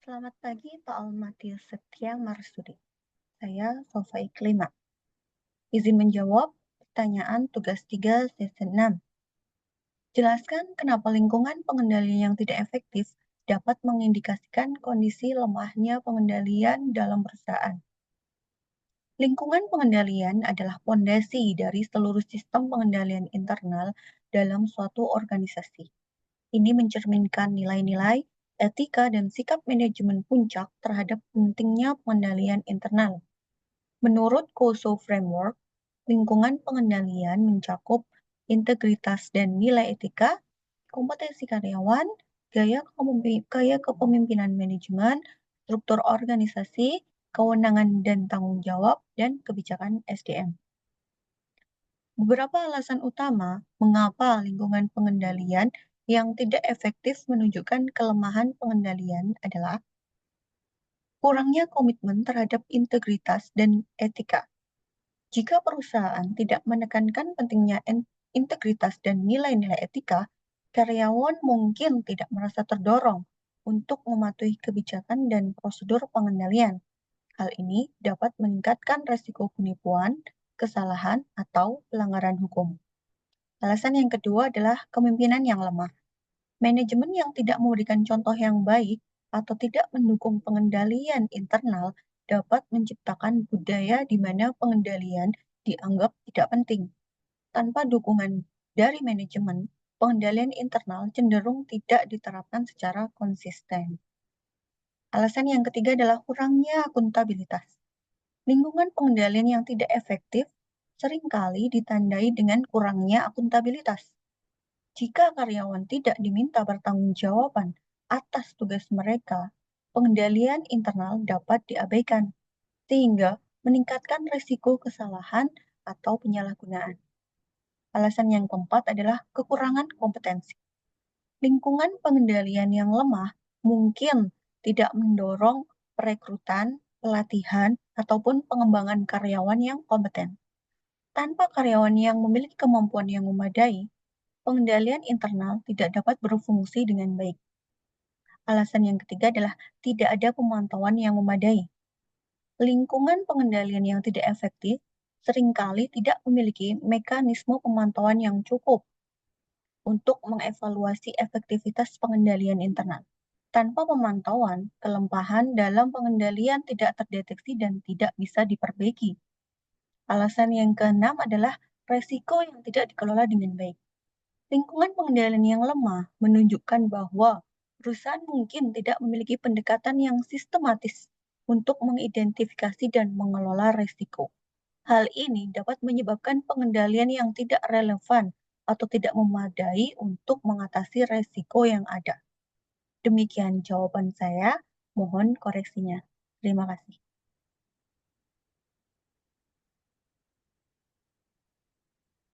Selamat pagi Pak Almatius Setia Marsudi. Saya Sofa Iklima. Izin menjawab pertanyaan tugas 3 sesi 6. Jelaskan kenapa lingkungan pengendalian yang tidak efektif dapat mengindikasikan kondisi lemahnya pengendalian dalam perusahaan. Lingkungan pengendalian adalah fondasi dari seluruh sistem pengendalian internal dalam suatu organisasi. Ini mencerminkan nilai-nilai, etika, dan sikap manajemen puncak terhadap pentingnya pengendalian internal. Menurut KOSO Framework, lingkungan pengendalian mencakup integritas dan nilai etika, kompetensi karyawan, gaya kepemimpinan manajemen, struktur organisasi, kewenangan dan tanggung jawab, dan kebijakan SDM. Beberapa alasan utama mengapa lingkungan pengendalian yang tidak efektif menunjukkan kelemahan pengendalian adalah kurangnya komitmen terhadap integritas dan etika. Jika perusahaan tidak menekankan pentingnya integritas dan nilai-nilai etika, karyawan mungkin tidak merasa terdorong untuk mematuhi kebijakan dan prosedur pengendalian. Hal ini dapat meningkatkan resiko penipuan, kesalahan, atau pelanggaran hukum. Alasan yang kedua adalah kepemimpinan yang lemah. Manajemen yang tidak memberikan contoh yang baik atau tidak mendukung pengendalian internal dapat menciptakan budaya di mana pengendalian dianggap tidak penting. Tanpa dukungan dari manajemen, pengendalian internal cenderung tidak diterapkan secara konsisten. Alasan yang ketiga adalah kurangnya akuntabilitas. Lingkungan pengendalian yang tidak efektif seringkali ditandai dengan kurangnya akuntabilitas. Jika karyawan tidak diminta bertanggungjawaban atas tugas mereka, pengendalian internal dapat diabaikan, sehingga meningkatkan risiko kesalahan atau penyalahgunaan. Alasan yang keempat adalah kekurangan kompetensi. Lingkungan pengendalian yang lemah mungkin tidak mendorong perekrutan, pelatihan, ataupun pengembangan karyawan yang kompeten. Tanpa karyawan yang memiliki kemampuan yang memadai, pengendalian internal tidak dapat berfungsi dengan baik. Alasan yang ketiga adalah tidak ada pemantauan yang memadai. Lingkungan pengendalian yang tidak efektif seringkali tidak memiliki mekanisme pemantauan yang cukup untuk mengevaluasi efektivitas pengendalian internal. Tanpa pemantauan, kelemahan dalam pengendalian tidak terdeteksi dan tidak bisa diperbaiki. Alasan yang keenam adalah resiko yang tidak dikelola dengan baik. Lingkungan pengendalian yang lemah menunjukkan bahwa perusahaan mungkin tidak memiliki pendekatan yang sistematis untuk mengidentifikasi dan mengelola risiko. Hal ini dapat menyebabkan pengendalian yang tidak relevan atau tidak memadai untuk mengatasi risiko yang ada. Demikian jawaban saya, mohon koreksinya. Terima kasih.